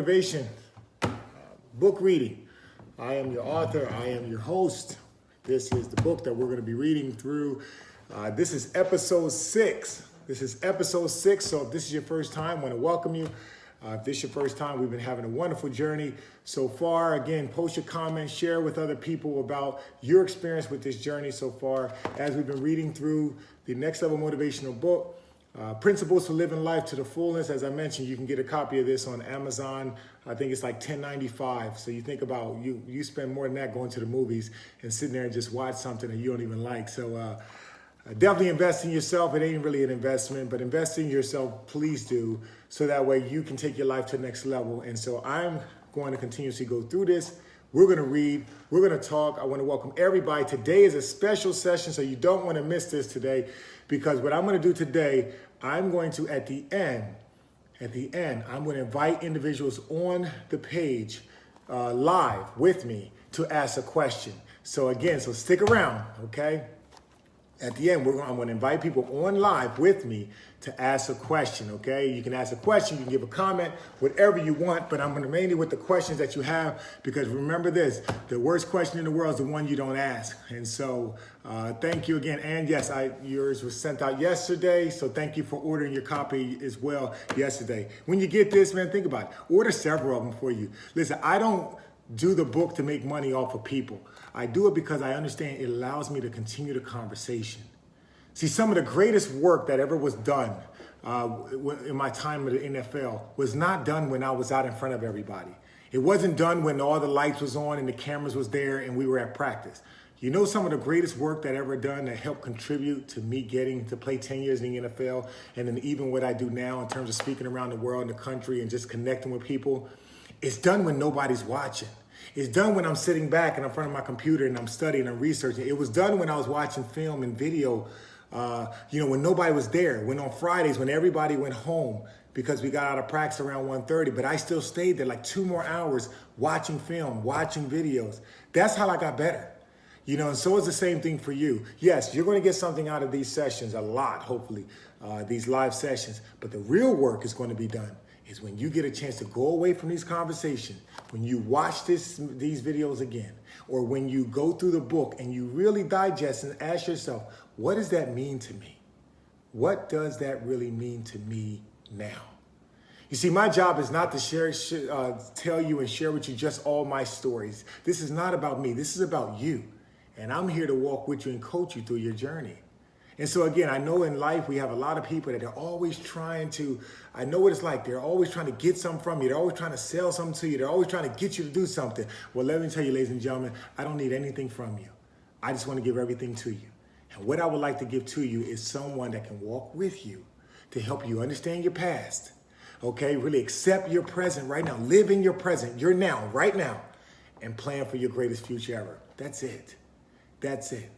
Motivation book reading. I am your author. I am your host. This is the book that we're going to be reading through. This is episode 6. So if this is your first time, I want to welcome you. If this is your first time, we've been having a wonderful journey so far. Again, post your comments, share with other people about your experience with this journey so far as we've been reading through the Next Level Motivational book, Principles for Living Life to the Fullest. As I mentioned, you can get a copy of this on Amazon. I think it's like $10.95. So you think about you spend more than that going to the movies and sitting there and just watch something that you don't even like. So definitely invest in yourself. It ain't really an investment, but invest in yourself, please do, so that way you can take your life to the next level. And so I'm going to continuously go through this. We're going to read, we're going to talk. I want to welcome everybody. Today is a special session, so you don't want to miss this today, because what I'm going to do today, I'm going to, at the end, I'm going to invite individuals on the page live with me to ask a question. So again, so stick around, okay? At the end, I'm going to invite people on live with me to ask a question, okay? You can ask a question, you can give a comment, whatever you want, but I'm going to mainly with the questions that you have, because remember this, the worst question in the world is the one you don't ask. And so thank you again. And yes, yours was sent out yesterday, so thank you for ordering your copy as well yesterday. When you get this, man, think about it. Order several of them for you. Listen, I don't do the book to make money off of people. I do it because I understand it allows me to continue the conversation. See, some of the greatest work that ever was done in my time at the NFL was not done when I was out in front of everybody. It wasn't done when all the lights was on and the cameras was there and we were at practice. You know, some of the greatest work that ever done that helped contribute to me getting to play 10 years in the NFL, and then even what I do now in terms of speaking around the world and the country and just connecting with people, it's done when nobody's watching. It's done when I'm sitting back and in front of my computer and I'm studying and researching. It was done when I was watching film and video, when nobody was there. When on Fridays, when everybody went home because we got out of practice around 1:30, but I still stayed there like 2 more hours watching film, watching videos. That's how I got better. And so it's the same thing for you. Yes, you're going to get something out of these sessions, a lot, hopefully, these live sessions. But the real work is going to be done is when you get a chance to go away from these conversations, when you watch these videos again, or when you go through the book and you really digest and ask yourself, what does that mean to me? What does that really mean to me now? You see, my job is not to tell you and share with you just all my stories. This is not about me. This is about you. And I'm here to walk with you and coach you through your journey. And so again, I know in life we have a lot of people that are always trying to, I know what it's like. They're always trying to get something from you. They're always trying to sell something to you. They're always trying to get you to do something. Well, let me tell you, ladies and gentlemen, I don't need anything from you. I just want to give everything to you. And what I would like to give to you is someone that can walk with you to help you understand your past. Okay, really accept your present right now. Live in your present, your now, right now, and plan for your greatest future ever. That's it. That's it.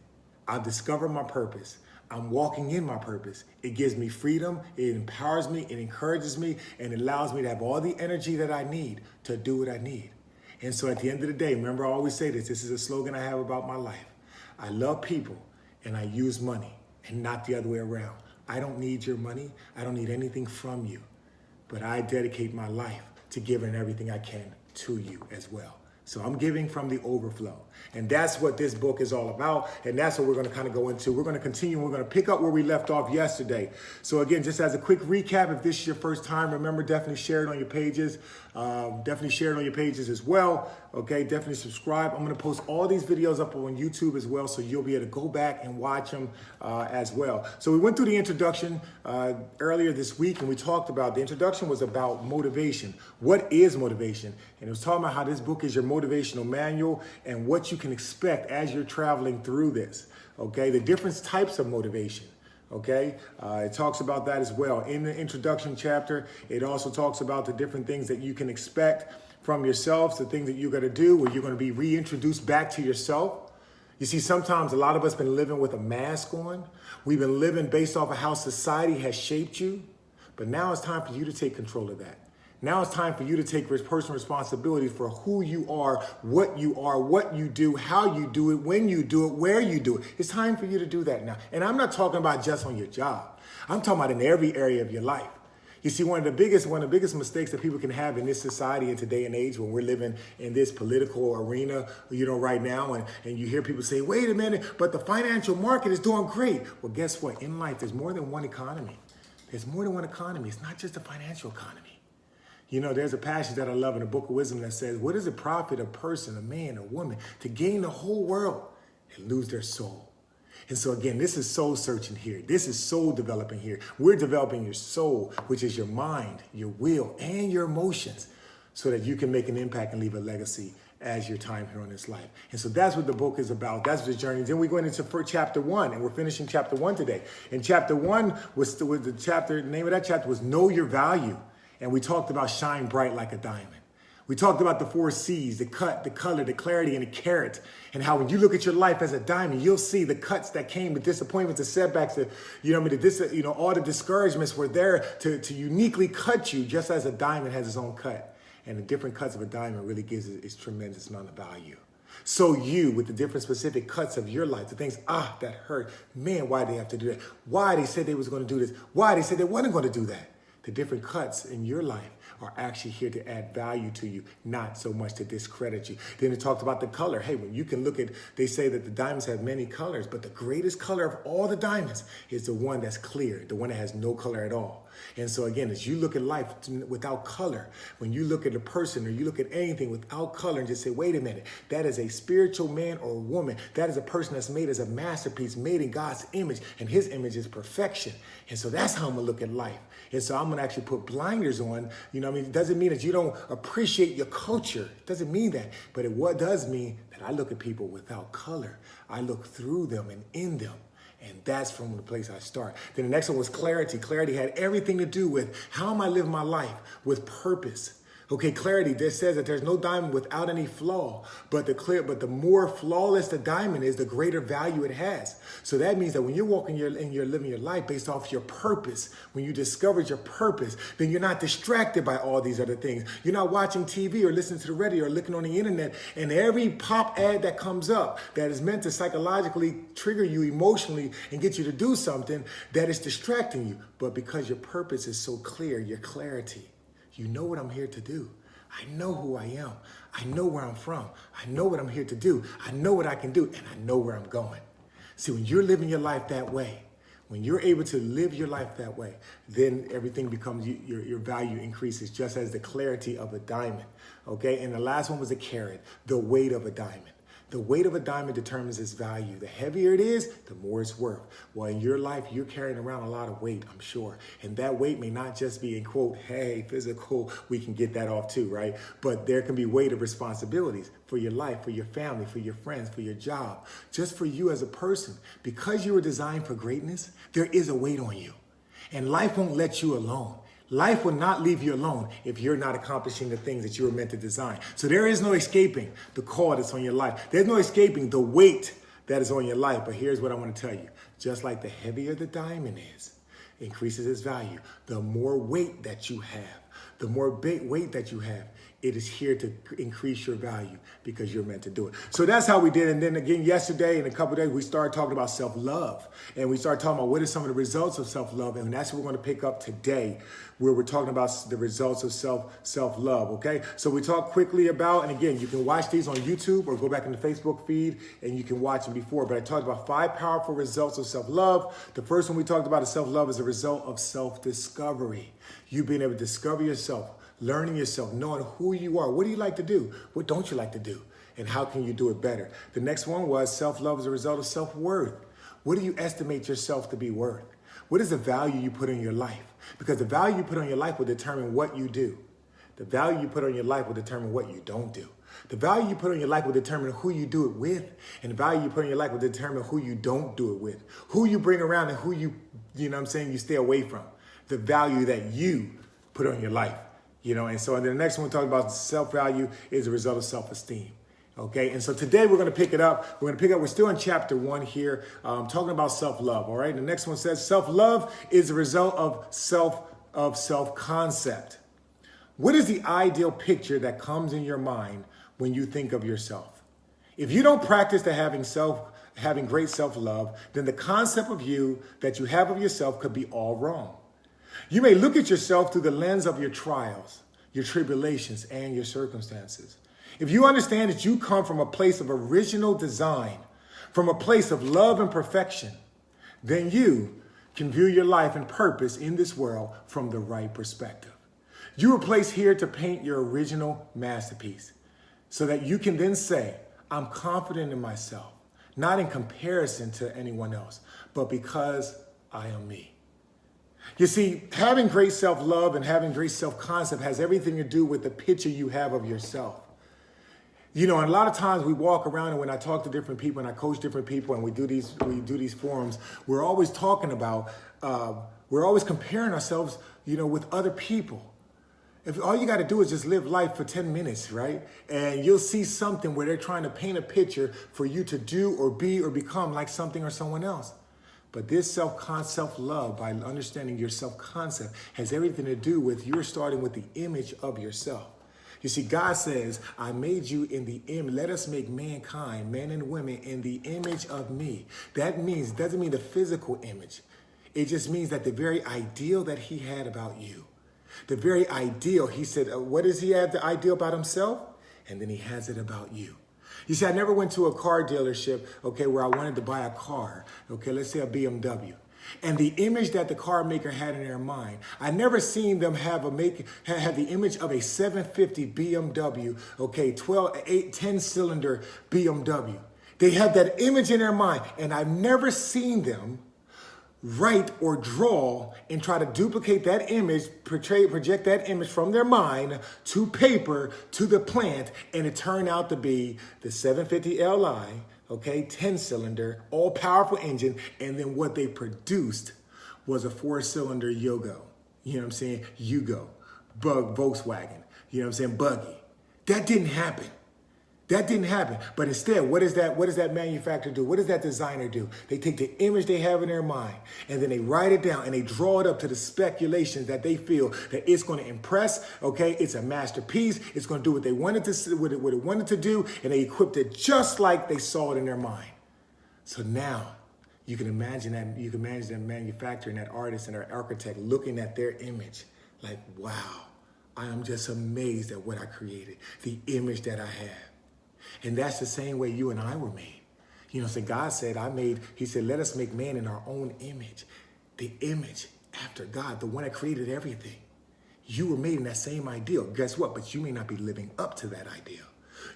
I've discovered my purpose. I'm walking in my purpose. It gives me freedom, it empowers me, it encourages me, and it allows me to have all the energy that I need to do what I need. And so at the end of the day, remember I always say this is a slogan I have about my life. I love people and I use money, and not the other way around. I don't need your money, I don't need anything from you, but I dedicate my life to giving everything I can to you as well. So I'm giving from the overflow. And that's what this book is all about. And that's what we're going to kind of go into. We're going to continue. We're going to pick up where we left off yesterday. So again, just as a quick recap, if this is your first time, remember, definitely share it on your pages. Definitely share it on your pages as well. Okay, definitely subscribe. I'm going to post all these videos up on YouTube as well, so you'll be able to go back and watch them as well. So we went through the introduction earlier this week, and we talked about, the introduction was about motivation. What is motivation? And it was talking about how this book is your motivational manual and what you can expect as you're traveling through this. Okay, the different types of motivation. Okay, it talks about that as well. In the introduction chapter, it also talks about the different things that you can expect from yourselves, the things that you're going to do, where you're going to be reintroduced back to yourself. You see, sometimes a lot of us been living with a mask on. We've been living based off of how society has shaped you. But now it's time for you to take control of that. Now it's time for you to take personal responsibility for who you are, what you do, how you do it, when you do it, where you do it. It's time for you to do that now. And I'm not talking about just on your job. I'm talking about in every area of your life. You see, one of the biggest mistakes that people can have in this society in today and age when we're living in this political arena, right now, and you hear people say, wait a minute, but the financial market is doing great. Well, guess what? In life, there's more than one economy. There's more than one economy. It's not just the financial economy. There's a passage that I love in the Book of Wisdom that says, what does it profit a person, a man, a woman, to gain the whole world and lose their soul? And so again, this is soul searching here. This is soul developing here. We're developing your soul, which is your mind, your will, and your emotions, so that you can make an impact and leave a legacy as your time here on this life. And so that's what the book is about. That's what the journey is. Then we went into chapter 1, and we're finishing chapter 1 today. And chapter 1 the name of that chapter was Know Your Value. And we talked about shine bright like a diamond. We talked about the 4 C's, the cut, the color, the clarity, and the carat. And how when you look at your life as a diamond, you'll see the cuts that came, the disappointments, the setbacks, all the discouragements were there to uniquely cut you, just as a diamond has its own cut. And the different cuts of a diamond really gives it its tremendous amount of value. So you, with the different specific cuts of your life, the things, that hurt. Man, why did they have to do that? Why they said they was going to do this? Why they said they wasn't going to do that? The different cuts in your life are actually here to add value to you, not so much to discredit you. Then it talked about the color. Hey, when you can look at, they say that the diamonds have many colors, but the greatest color of all the diamonds is the one that's clear, the one that has no color at all. And so again, as you look at life without color, when you look at a person or you look at anything without color and just say, wait a minute, that is a spiritual man or woman. That is a person that's made as a masterpiece, made in God's image, and his image is perfection. And so that's how I'm gonna look at life. And so I'm gonna actually put blinders on, it doesn't mean that you don't appreciate your culture. It doesn't mean that, but what does mean that I look at people without color. I look through them and in them. And that's from the place I start. Then the next one was clarity. Clarity had everything to do with how am I living my life with purpose. Okay, clarity, this says that there's no diamond without any flaw, but the more flawless the diamond is, the greater value it has. So that means that when you're you're living your life based off your purpose, when you discovered your purpose, then you're not distracted by all these other things. You're not watching TV or listening to the radio or looking on the internet, and every pop ad that comes up that is meant to psychologically trigger you emotionally and get you to do something that is distracting you. But because your purpose is so clear, your clarity, you know what I'm here to do. I know who I am. I know where I'm from. I know what I'm here to do. I know what I can do, and I know where I'm going. See, when you're living your life that way, when you're able to live your life that way, then everything becomes, your value increases, just as the clarity of a diamond. Okay, and the last one was a carat, the weight of a diamond. The weight of a diamond determines its value. The heavier it is, the more it's worth. Well, in your life, you're carrying around a lot of weight, I'm sure. And that weight may not just be in quote, hey, physical, we can get that off too, right? But there can be weight of responsibilities for your life, for your family, for your friends, for your job, just for you as a person. Because you were designed for greatness, there is a weight on you. And life won't let you alone. Life will not leave you alone if you're not accomplishing the things that you were meant to design. So there is no escaping the call that's on your life. There's no escaping the weight that is on your life. But here's what I want to tell you. Just like the heavier the diamond is, increases its value. The more weight that you have, the more big weight that you have, it is here to increase your value because you're meant to do it. So that's how we did. And then again, yesterday and a couple of days, we started talking about self-love. And we started talking about what are some of the results of self-love. And that's what we're going to pick up today, where we're talking about the results of self-love, okay? So we talked quickly about, and again, you can watch these on YouTube or go back in the Facebook feed and you can watch them before. But I talked about 5 powerful results of self-love. The first one we talked about is self-love is a result of self-discovery. You being able to discover yourself, learning yourself, knowing who you are. What do you like to do? What don't you like to do? And how can you do it better? The next one was self-love is a result of self-worth. What do you estimate yourself to be worth? What is the value you put in your life? Because the value you put on your life will determine what you do. The value you put on your life will determine what you don't do. The value you put on your life will determine who you do it with. And the value you put on your life will determine who you don't do it with. Who you bring around and who you stay away from. The value that you put on your life. And so and then the next one we talked about self-value is a result of self-esteem. Okay, and so today we're going to pick it up. We're still in chapter 1 here, talking about self-love. All right, the next one says self-love is a result of self-concept. What is the ideal picture that comes in your mind when you think of yourself? If you don't practice having great self-love, then the concept of you that you have of yourself could be all wrong. You may look at yourself through the lens of your trials, your tribulations, and your circumstances. If you understand that you come from a place of original design, from a place of love and perfection, then you can view your life and purpose in this world from the right perspective. You were placed here to paint your original masterpiece so that you can then say, I'm confident in myself, not in comparison to anyone else, but because I am me. You see, having great self-love and having great self-concept has everything to do with the picture you have of yourself. You know, and a lot of times we walk around, and when I talk to different people and I coach different people and we do these forums, we're always talking about, we're always comparing ourselves, you know, with other people. If all you got to do is just live life for 10 minutes, right? And you'll see something where they're trying to paint a picture for you to do or be or become like something or someone else. But this self-love, by understanding your self-concept, has everything to do with you're starting with the image of yourself. You see, God says, I made you in the image. Let us make mankind, men and women, in the image of me. That means, doesn't mean the physical image. It just means that the very ideal that he had about you, the very ideal, he said, what does he have the ideal about himself? And then he has it about you. You see, I never went to a car dealership, okay, where I wanted to buy a car, okay, let's say a BMW. And the image that the car maker had in their mind, I never seen them have the image of a 750 BMW, okay, 10-cylinder BMW. They have that image in their mind, and I've never seen them write or draw and try to duplicate that image, project that image from their mind to paper, to the plant, and it turned out to be the 750 Li, okay, 10-cylinder, all-powerful engine, and then what they produced was a 4-cylinder Yogo, you know what I'm saying, Yugo, Volkswagen, you know what I'm saying, buggy. That didn't happen. That didn't happen. But instead, what does that manufacturer do? What does that designer do? They take the image they have in their mind, and then they write it down, and they draw it up to the speculations that they feel that it's going to impress, okay? It's a masterpiece. It's going to do what they wanted to, what it wanted to do, and they equipped it just like they saw it in their mind. So now, you can imagine that manufacturer and that artist and that architect looking at their image like, wow, I am just amazed at what I created, the image that I have. And that's the same way you and I were made. You know, so God said, he said, let us make man in our own image. The image after God, the one that created everything. You were made in that same ideal. Guess what? But you may not be living up to that ideal.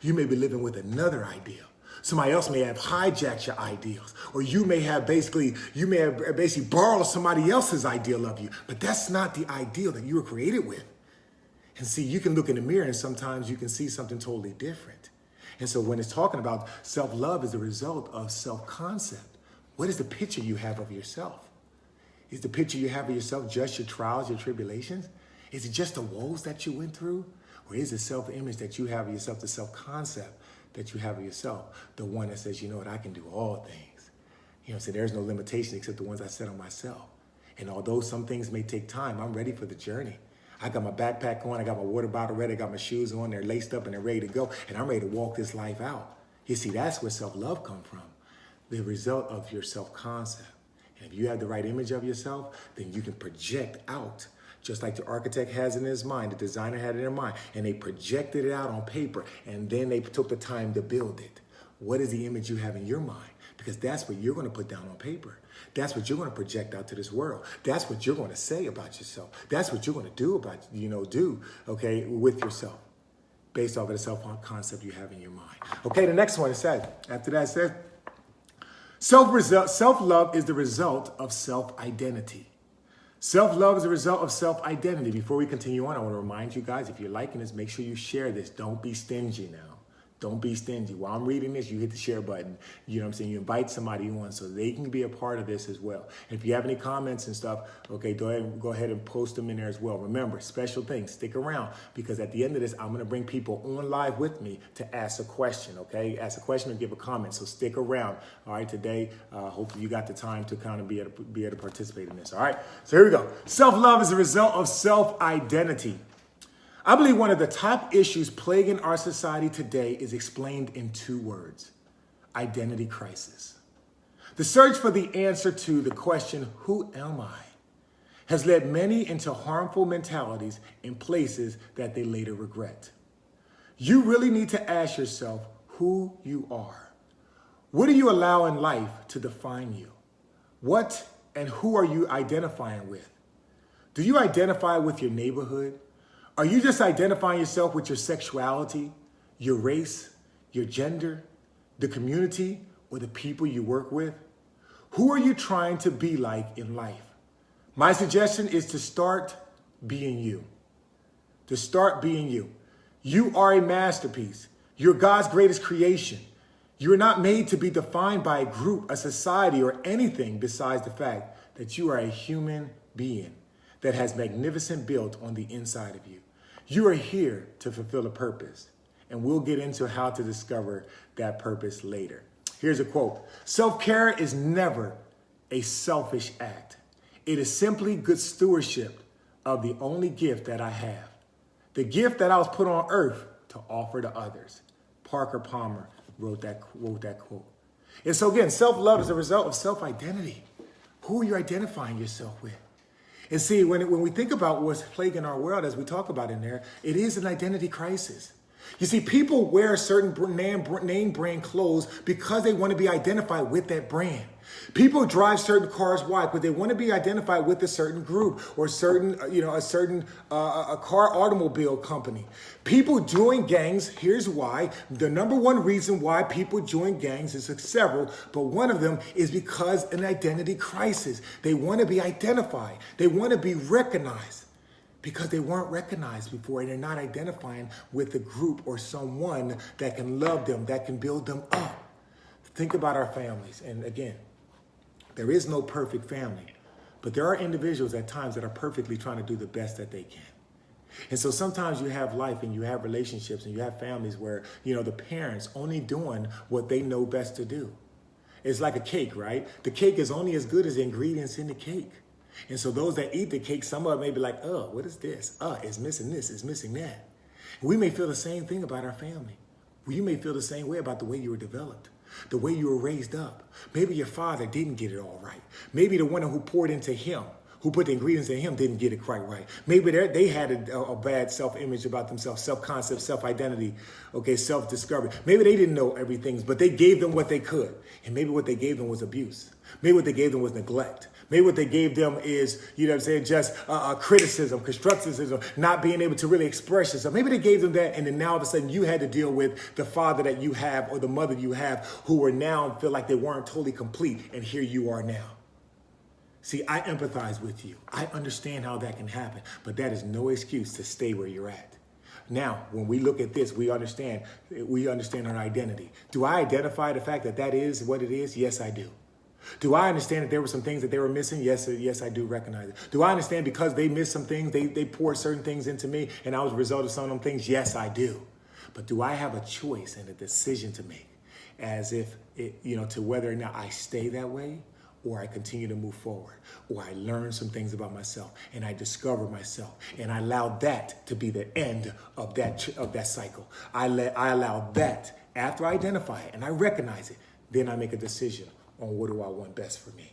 You may be living with another ideal. Somebody else may have hijacked your ideals. Or you may have basically borrowed somebody else's ideal of you. But that's not the ideal that you were created with. And see, you can look in the mirror and sometimes you can see something totally different. And so when it's talking about self-love is the result of self-concept, what is the picture you have of yourself? Is the picture you have of yourself just your trials, your tribulations? Is it just the woes that you went through? Or is the self-image that you have of yourself, the self-concept that you have of yourself, the one that says, you know what, I can do all things. You know, so there's no limitation except the ones I set on myself. And although some things may take time, I'm ready for the journey. I got my backpack on, I got my water bottle ready, I got my shoes on, they're laced up and they're ready to go, and I'm ready to walk this life out. You see, that's where self-love comes from, the result of your self-concept. And if you have the right image of yourself, then you can project out, just like the architect has in his mind, the designer had in their mind, and they projected it out on paper, and then they took the time to build it. What is the image you have in your mind? Because that's what you're going to put down on paper. That's what you're going to project out to this world. That's what you're going to say about yourself. That's what you're going to do okay, with yourself, based off of the self-concept you have in your mind. Okay, the next one it said, after that it said, self-love is the result of self-identity. Self-love is a result of self-identity. Before we continue on, I want to remind you guys, if you're liking this, make sure you share this. Don't be stingy now. Don't be stingy. While I'm reading this, you hit the share button. You know what I'm saying? You invite somebody on so they can be a part of this as well. And if you have any comments and stuff, okay, go ahead and post them in there as well. Remember, special things, stick around, because at the end of this, I'm going to bring people on live with me to ask a question, okay? Ask a question or give a comment. So stick around. All right, today, hopefully you got the time to kind of be able to participate in this. All right, so here we go. Self-love is a result of self-identity. I believe one of the top issues plaguing our society today is explained in 2 words: identity crisis. The search for the answer to the question, who am I, has led many into harmful mentalities in places that they later regret. You really need to ask yourself who you are. What do you allow in life to define you? What and who are you identifying with? Do you identify with your neighborhood? Are you just identifying yourself with your sexuality, your race, your gender, the community, or the people you work with? Who are you trying to be like in life? My suggestion is to start being you. To start being you. You are a masterpiece. You're God's greatest creation. You are not made to be defined by a group, a society, or anything besides the fact that you are a human being that has magnificent built on the inside of you. You are here to fulfill a purpose, and we'll get into how to discover that purpose later. Here's a quote. Self-care is never a selfish act. It is simply good stewardship of the only gift that I have. The gift that I was put on earth to offer to others. Parker Palmer wrote that quote. And so again, self-love is a result of self-identity. Who are you identifying yourself with? And see, when we think about what's plaguing our world, as we talk about in there, it is an identity crisis. You see, people wear certain name brand clothes because they want to be identified with that brand. People drive certain cars. Why? Because they want to be identified with a certain group or a certain car automobile company. People join gangs. Here's why. The number one reason why people join gangs is several, but one of them is because an identity crisis. They want to be identified. They want to be recognized because they weren't recognized before and they're not identifying with a group or someone that can love them, that can build them up. Think about our families. And again, there is no perfect family, but there are individuals at times that are perfectly trying to do the best that they can. And so sometimes you have life and you have relationships and you have families where, the parents only doing what they know best to do. It's like a cake, right? The cake is only as good as the ingredients in the cake. And so those that eat the cake, some of them may be like, oh, what is this? It's missing this, it's missing that. We may feel the same thing about our family. You may feel the same way about the way you were developed, the way you were raised up. Maybe your father didn't get it all right. Maybe the one who poured into him, who put the ingredients in him, didn't get it quite right. Maybe they had a bad self-image about themselves, self-concept, self-identity, self-discovery. Maybe they didn't know everything, but they gave them what they could. And maybe what they gave them was abuse. Maybe what they gave them was neglect. Maybe what they gave them is, just criticism, constructivism, not being able to really express yourself. Maybe they gave them that, and then now all of a sudden you had to deal with the father that you have or the mother you have who are now feel like they weren't totally complete, and here you are now. See, I empathize with you. I understand how that can happen, but that is no excuse to stay where you're at. Now, when we look at this, we understand our identity. Do I identify the fact that that is what it is? Yes, I do. Do I understand that there were some things that they were missing? Yes, I do recognize it. Do I understand because they missed some things, they poured certain things into me and I was a result of some of them things? Yes, I do. But do I have a choice and a decision to make as if, to whether or not I stay that way or I continue to move forward, or I learn some things about myself and I discover myself and I allow that to be the end of that cycle. I allow that after I identify it and I recognize it, then I make a decision on what do I want best for me.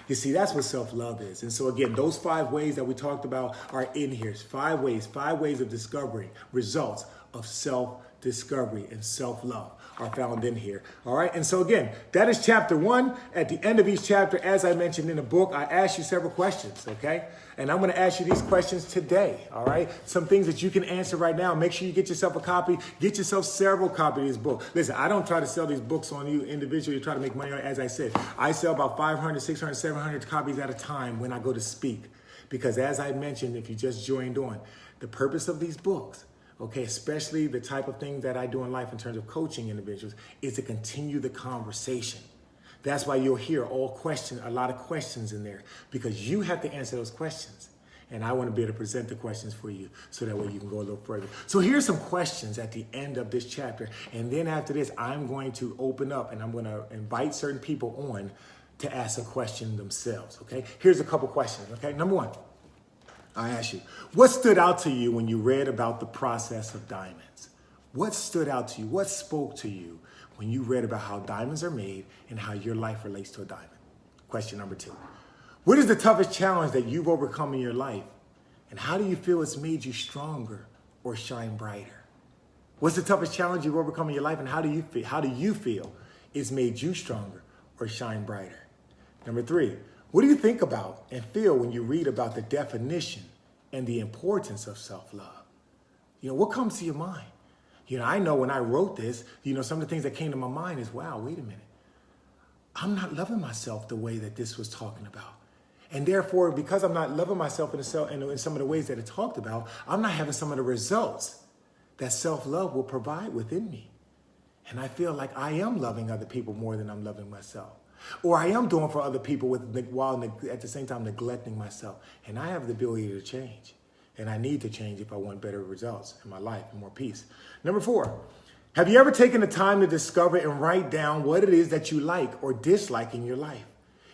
You see, that's what self-love is. And so again, those 5 ways that we talked about are in here. 5 ways of discovering results of self-discovery and self-love are found in here. All right. And so again, that is chapter 1. At the end of each chapter, as I mentioned in the book, I ask you several questions. Okay. And I'm going to ask you these questions today. All right. Some things that you can answer right now. Make sure you get yourself a copy. Get yourself several copies of this book. Listen, I don't try to sell these books on you individually, try to make money on it. As I said, I sell about 500, 600, 700 copies at a time when I go to speak. Because as I mentioned, if you just joined on, the purpose of these books, especially the type of thing that I do in life in terms of coaching individuals, is to continue the conversation. That's why you'll hear a lot of questions in there, because you have to answer those questions. And I want to be able to present the questions for you so that way you can go a little further. So here's some questions at the end of this chapter. And then after this, I'm going to open up and I'm going to invite certain people on to ask a question themselves. Okay, here's a couple questions. Okay, number 1. I ask you, what stood out to you when you read about the process of diamonds? What stood out to you? What spoke to you when you read about how diamonds are made and how your life relates to a diamond? Question number 2. What is the toughest challenge that you've overcome in your life? And how do you feel it's made you stronger or shine brighter? What's the toughest challenge you've overcome in your life, and how do you feel it's made you stronger or shine brighter? Number 3, what do you think about and feel when you read about the definition and the importance of self-love? What comes to your mind? I know when I wrote this, some of the things that came to my mind is, wow, wait a minute. I'm not loving myself the way that this was talking about. And therefore, because I'm not loving myself in some of the ways that it talked about, I'm not having some of the results that self-love will provide within me. And I feel like I am loving other people more than I'm loving myself. Or I am doing for other people while at the same time neglecting myself. And I have the ability to change. And I need to change if I want better results in my life and more peace. Number 4, have you ever taken the time to discover and write down what it is that you like or dislike in your life,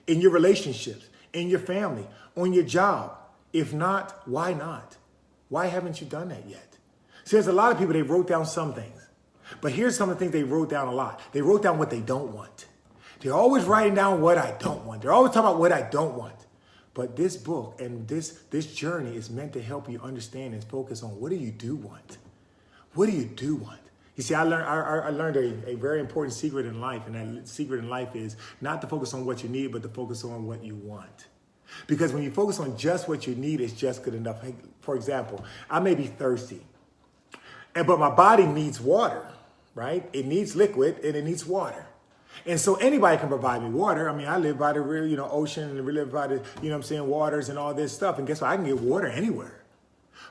in your relationships, in your family, on your job? If not, why not? Why haven't you done that yet? See, there's a lot of people, they wrote down some things. But here's some of the things they wrote down a lot. They wrote down what they don't want. They're always writing down what I don't want. They're always talking about what I don't want. But this book and this journey is meant to help you understand and focus on, what do you do want? What do you do want? You see, I learned a very important secret in life, and that secret in life is not to focus on what you need, but to focus on what you want. Because when you focus on just what you need, it's just good enough. For example, I may be thirsty, but my body needs water, right? It needs liquid and it needs water. And so anybody can provide me water. I mean, I live by the real, ocean, and we live by the, waters and all this stuff. And guess what? I can get water anywhere.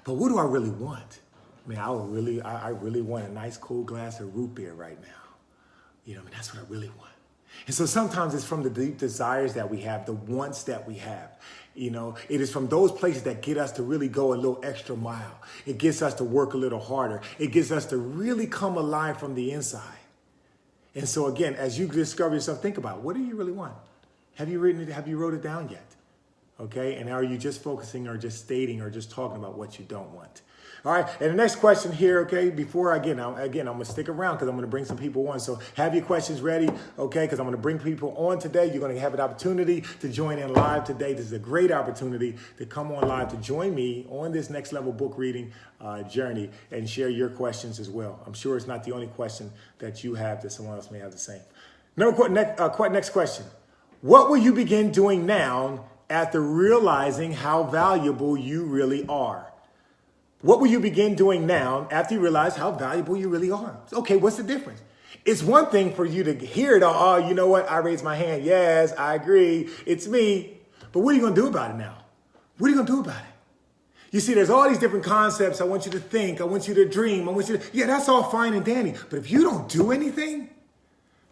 But what do I really want? I mean, I really want a nice cold glass of root beer right now. That's what I really want. And so sometimes it's from the deep desires that we have, the wants that we have. It is from those places that get us to really go a little extra mile. It gets us to work a little harder. It gets us to really come alive from the inside. And so again, as you discover yourself, think about, what do you really want? Have you written it? Have you wrote it down yet? Okay. And are you just focusing or just stating or just talking about what you don't want? All right. And the next question here, okay, before I'm going to stick around because I'm going to bring some people on. So have your questions ready, okay, because I'm going to bring people on today. You're going to have an opportunity to join in live today. This is a great opportunity to come on live to join me on this next level book reading journey and share your questions as well. I'm sure it's not the only question that you have, that someone else may have the same. Next question. What will you begin doing now after realizing how valuable you really are? What will you begin doing now after you realize how valuable you really are? Okay, what's the difference? It's one thing for you to hear it all. Oh, you know what? I raised my hand. Yes, I agree. It's me. But what are you going to do about it now? What are you going to do about it? You see, there's all these different concepts. I want you to think. I want you to dream. Yeah, that's all fine and dandy. But if you don't do anything,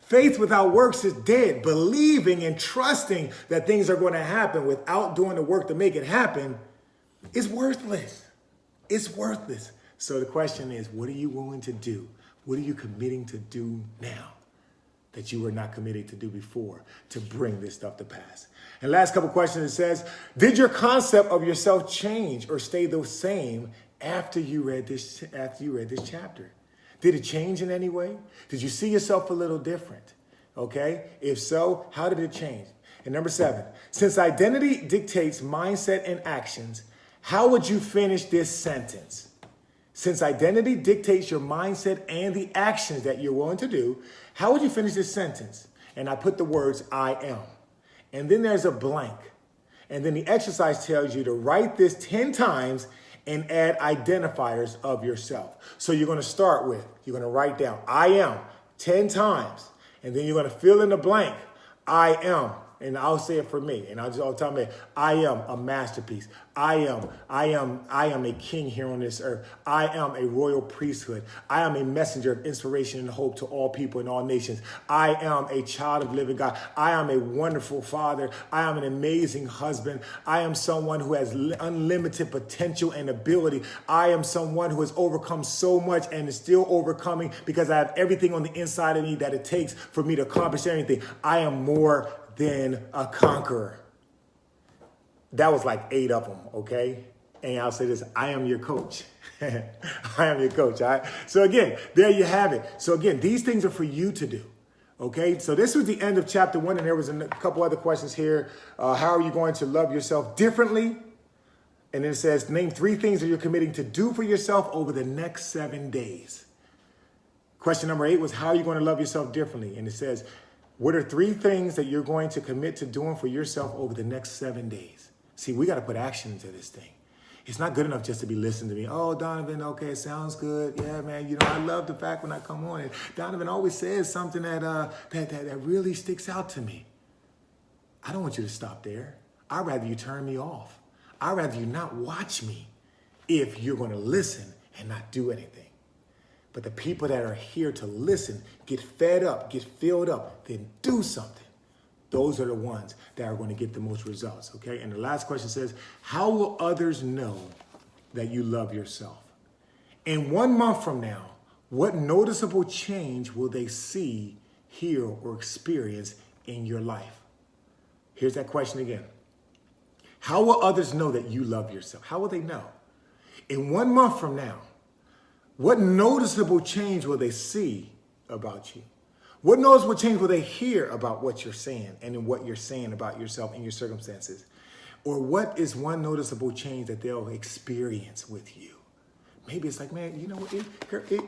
faith without works is dead. Believing and trusting that things are going to happen without doing the work to make it happen is worthless. It's worthless. So the question is, what are you willing to do? What are you committing to do now that you were not committed to do before to bring this stuff to pass? And last couple questions, it says, did your concept of yourself change or stay the same after you read this chapter? Did it change in any way? Did you see yourself a little different? Okay. If so, how did it change? And number 7, since identity dictates mindset and actions, how would you finish this sentence? Since identity dictates your mindset and the actions that you're willing to do, how would you finish this sentence? And I put the words, I am. And then there's a blank. And then the exercise tells you to write this 10 times and add identifiers of yourself. So you're going to start with, you're going to write down, I am 10 times. And then you're going to fill in the blank, I am. And I'll say it for me. And I'll tell me, I am a masterpiece. I am a king here on this earth. I am a royal priesthood. I am a messenger of inspiration and hope to all people in all nations. I am a child of living God. I am a wonderful father. I am an amazing husband. I am someone who has unlimited potential and ability. I am someone who has overcome so much and is still overcoming because I have everything on the inside of me that it takes for me to accomplish anything. I am more than a conqueror. That was like 8 of them, okay? And I'll say this, I am your coach. I am your coach, all right? So again, there you have it. So again, these things are for you to do, Okay, so this was the end of chapter 1, and there was a couple other questions here. How are you going to love yourself differently? And then it says, name 3 things that you're committing to do for yourself over the next 7 days. Question number 8 was, how are you going to love yourself differently? And it says, what are 3 things that you're going to commit to doing for yourself over the next 7 days? See, we got to put action into this thing. It's not good enough just to be listening to me. Oh, Donovan, okay, sounds good. Yeah, man, you know, I love the fact when I come on and Donovan always says something that really sticks out to me. I don't want you to stop there. I'd rather you turn me off. I'd rather you not watch me if you're going to listen and not do anything. But the people that are here to listen, get fed up, get filled up, then do something. Those are the ones that are going to get the most results, okay? And the last question says, how will others know that you love yourself? In 1 month from now, what noticeable change will they see, hear, or experience in your life? Here's that question again. How will others know that you love yourself? How will they know? In 1 month from now, what noticeable change will they see about you? What noticeable change will they hear about what you're saying and in what you're saying about yourself and your circumstances? Or what is one noticeable change that they'll experience with you? Maybe it's like, man, you know what,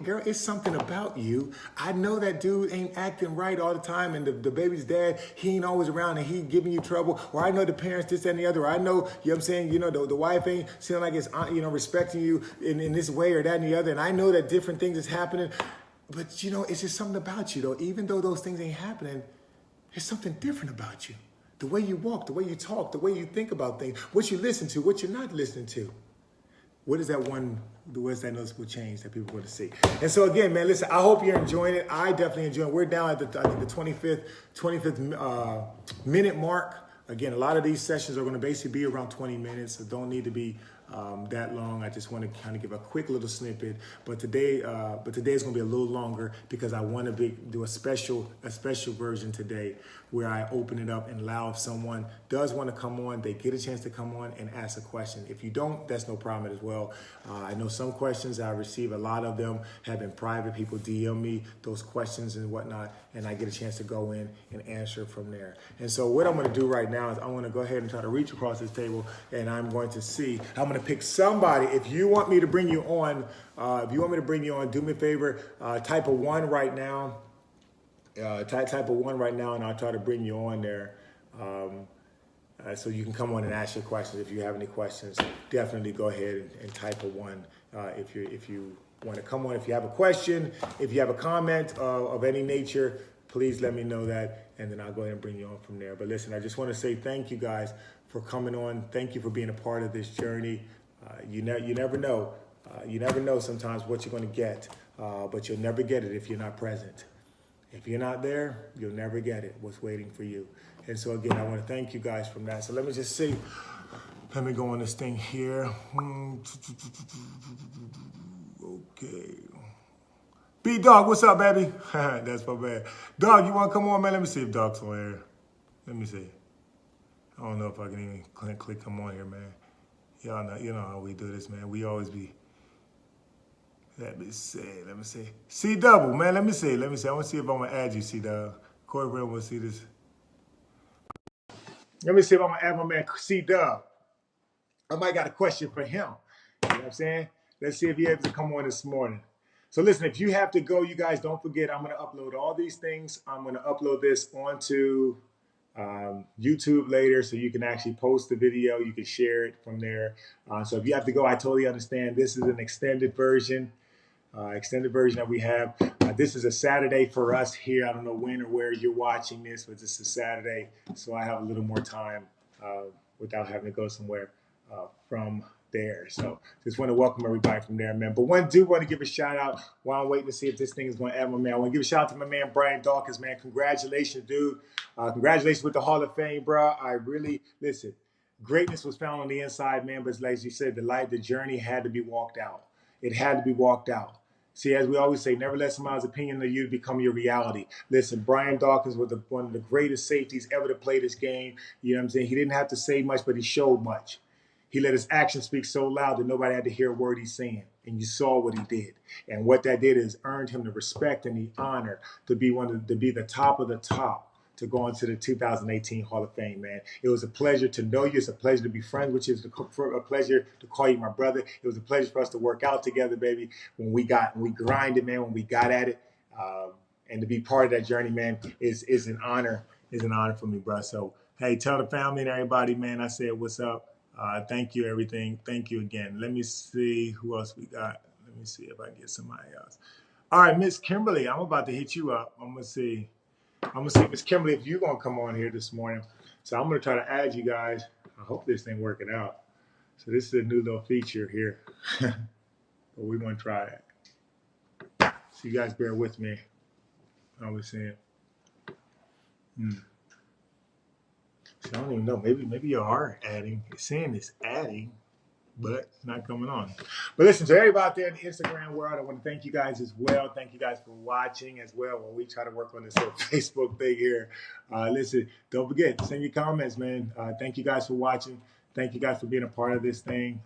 girl, it's something about you. I know that dude ain't acting right all the time, and the baby's dad, he ain't always around and he giving you trouble. Or I know the parents, this, that, and the other. Or I know, you know what I'm saying, you know, the wife ain't seeming like it's, you know, respecting you in this way or that and the other. And I know that different things is happening. But, you know, it's just something about you, though. Even though those things ain't happening, there's something different about you. The way you walk, the way you talk, the way you think about things, what you listen to, what you're not listening to. What is that noticeable change that people want to see? And so again, man, listen, I hope you're enjoying it. I definitely enjoy it. We're down at the 25th minute mark. Again, a lot of these sessions are going to basically be around 20 minutes, so don't need to be that long. I just want to kind of give a quick little snippet, but today is going to be a little longer because I want to do a special version today where I open it up and allow if someone does want to come on, they get a chance to come on and ask a question. If you don't, that's no problem as well. I know some questions I receive, a lot of them have been private. People DM me those questions and whatnot, and I get a chance to go in and answer from there. And so what I'm going to do right now is I want to go ahead and try to reach across this table, and I'm going to pick somebody. If you want me to bring you on, do me a favor, type a 1 right now. Type a 1 right now, and I'll try to bring you on there. So you can come on and ask your questions. If you have any questions, definitely go ahead and type a 1 if you want to come on. If you have a question, if you have a comment of any nature, please let me know that, and then I'll go ahead and bring you on from there. But listen, I just want to say thank you guys for coming on. Thank you for being a part of this journey. You never know. You never know sometimes what you're going to get, but you'll never get it if you're not present. If you're not there, you'll never get it, what's waiting for you. And so again, I want to thank you guys from that. So let me just see. Let me go on this thing here. Okay. B-Dog, what's up, baby? That's my bad. Dog, you want to come on, man? Let me see if Dog's on here. Let me see. I don't know if I can even click come on here, man. Y'all know, you know how we do this, man. We always be... Let me see. C-Double, man, let me see. I want to see if I'm going to add you, C-Double. Corey Brown will see this. Let me see if I'm going to add my man C-Double. I might got a question for him. You know what I'm saying? Let's see if he's able to come on this morning. So listen, if you have to go, you guys don't forget, I'm going to upload all these things. I'm going to upload this onto YouTube later so you can actually post the video. You can share it from there. So if you have to go, I totally understand. This is an extended version that we have. This is a Saturday for us here. I don't know when or where you're watching this, but this is Saturday, so I have a little more time without having to go somewhere from there. So just want to welcome everybody from there, man. But want to give a shout out while I'm waiting to see if this thing is going to add my man. I want to give a shout out to my man Brian Dawkins, man. Congratulations, dude. Congratulations with the Hall of Fame, bro. I really, listen, greatness was found on the inside, man. But like you said, the journey had to be walked out. It had to be walked out. See, as we always say, never let somebody's opinion of you become your reality. Listen, Brian Dawkins was one of the greatest safeties ever to play this game. You know what I'm saying? He didn't have to say much, but he showed much. He let his actions speak so loud that nobody had to hear a word he's saying. And you saw what he did. And what that did is earned him the respect and the honor to be to be the top of the top, to go into the 2018 Hall of Fame, man. It was a pleasure to know you. It's a pleasure to be friends with you. It's a pleasure to call you my brother. It was a pleasure for us to work out together, baby. When we grinded, man, when we got at it. And to be part of that journey, man, is an honor. Is an honor for me, bro. So, hey, tell the family and everybody, man, I said what's up. Thank you, everything. Thank you again. Let me see who else we got. Let me see if I can get somebody else. All right, Miss Kimberly, I'm about to hit you up. I'm gonna see, Miss Kimberly, if you're gonna come on here this morning. So I'm gonna try to add you guys. I hope this thing working out. So this is a new little feature here, but we want to try it. So you guys bear with me. I was saying. So I don't even know. Maybe you are adding. It's saying it's adding, but it's not coming on. But listen, to everybody out there in the Instagram world, I want to thank you guys as well. Thank you guys for watching as well while we try to work on this little Facebook thing here. Listen, don't forget, send your comments, man. Thank you guys for watching. Thank you guys for being a part of this thing.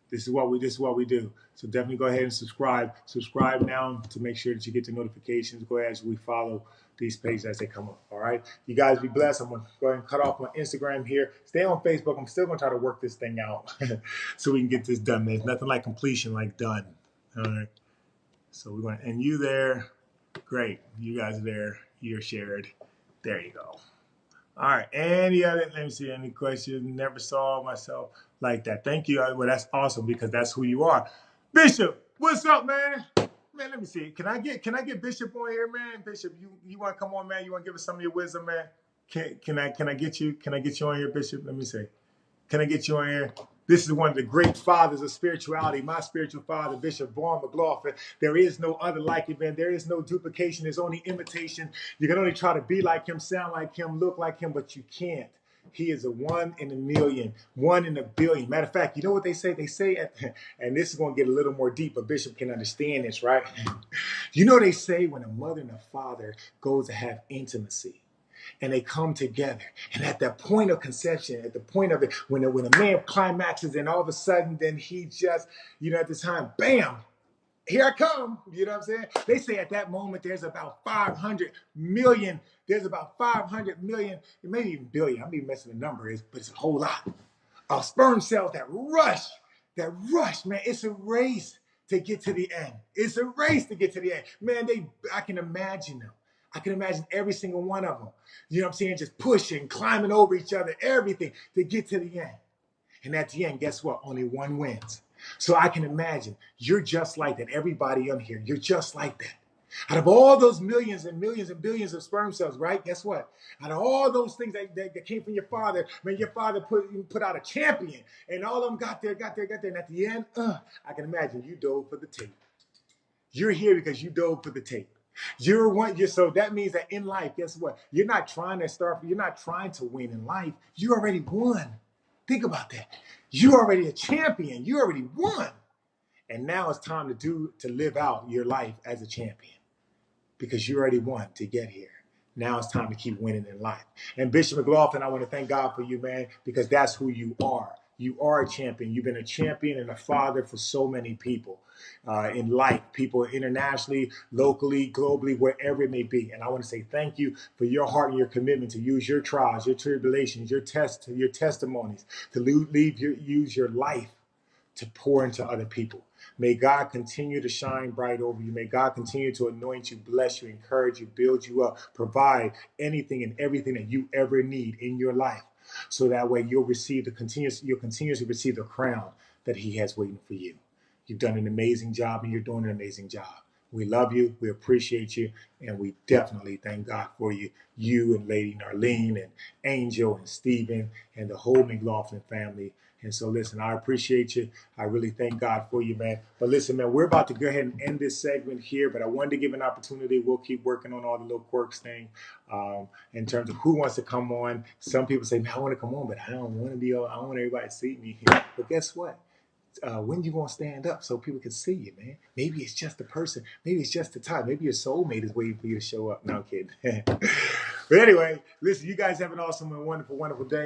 This is what we do. So definitely go ahead and subscribe. Subscribe now to make sure that you get the notifications. Go ahead as we follow these pages as they come up. All right. You guys be blessed. I'm gonna go ahead and cut off my Instagram here. Stay on Facebook. I'm still gonna try to work this thing out so we can get this done, man. There's nothing like completion like done. All right. So we're gonna end you there. Great. You guys are there. You're shared. There you go. All right. Any other, let me see, any questions? Never saw myself like that. Thank you. Well, that's awesome because that's who you are. Bishop, what's up, man? Man, let me see. Can I get Bishop on here, man? Bishop, you want to come on, man? You want to give us some of your wisdom, man? Can I get you on here, Bishop? Let me see. Can I get you on here? This is one of the great fathers of spirituality, my spiritual father, Bishop Vaughn McLaughlin. There is no other like him, man. There is no duplication. There's only imitation. You can only try to be like him, sound like him, look like him, but you can't. He is a 1 in a million, 1 in a billion. Matter of fact, you know what they say? They say, and this is going to get a little more deep, but Bishop can understand this, right? You know they say when a mother and a father goes to have intimacy, and they come together. And at that point of conception, at the point of it, when a man climaxes and all of a sudden, then he just, at the time, bam, here I come. You know what I'm saying? They say at that moment, there's about 500 million. There's about 500 million, maybe even billion. I'm even messing the number is, but it's a whole lot of sperm cells that rush, man. It's a race to get to the end. It's a race to get to the end. Man, I can imagine them. I can imagine every single one of them, you know what I'm saying, just pushing, climbing over each other, everything to get to the end. And at the end, guess what? Only one wins. So I can imagine you're just like that. Everybody on here, you're just like that. Out of all those millions and millions and billions of sperm cells, right? Guess what? Out of all those things that came from your father, man, your father put out a champion, and all of them got there. And at the end, I can imagine you dove for the tape. You're here because you dove for the tape. So that means that in life, guess what? You're not trying to win in life. You already won. Think about that. You're already a champion. You already won. And now it's time to live out your life as a champion because you already won to get here. Now it's time to keep winning in life. And Bishop McLaughlin, I want to thank God for you, man, because that's who you are. You are a champion. You've been a champion and a father for so many people in life, people internationally, locally, globally, wherever it may be. And I want to say thank you for your heart and your commitment to use your trials, your tribulations, your testimonies, to use your life to pour into other people. May God continue to shine bright over you. May God continue to anoint you, bless you, encourage you, build you up, provide anything and everything that you ever need in your life. So that way you'll continuously receive the crown that he has waiting for you. You've done an amazing job and you're doing an amazing job. We love you, we appreciate you, and we definitely thank God for you and Lady Narlene and Angel and Stephen and the whole McLaughlin family. And so listen, I appreciate you. I really thank God for you, man. But listen, man, we're about to go ahead and end this segment here, but I wanted to give an opportunity. We'll keep working on all the little quirks thing in terms of who wants to come on. Some people say, man, I want to come on, but I don't want to be on. I want everybody to see me here. But guess what? When you gonna stand up so people can see you, man? Maybe it's just the person. Maybe it's just the time. Maybe your soulmate is waiting for you to show up. No, I'm kidding. But anyway, listen, you guys have an awesome and wonderful, wonderful day.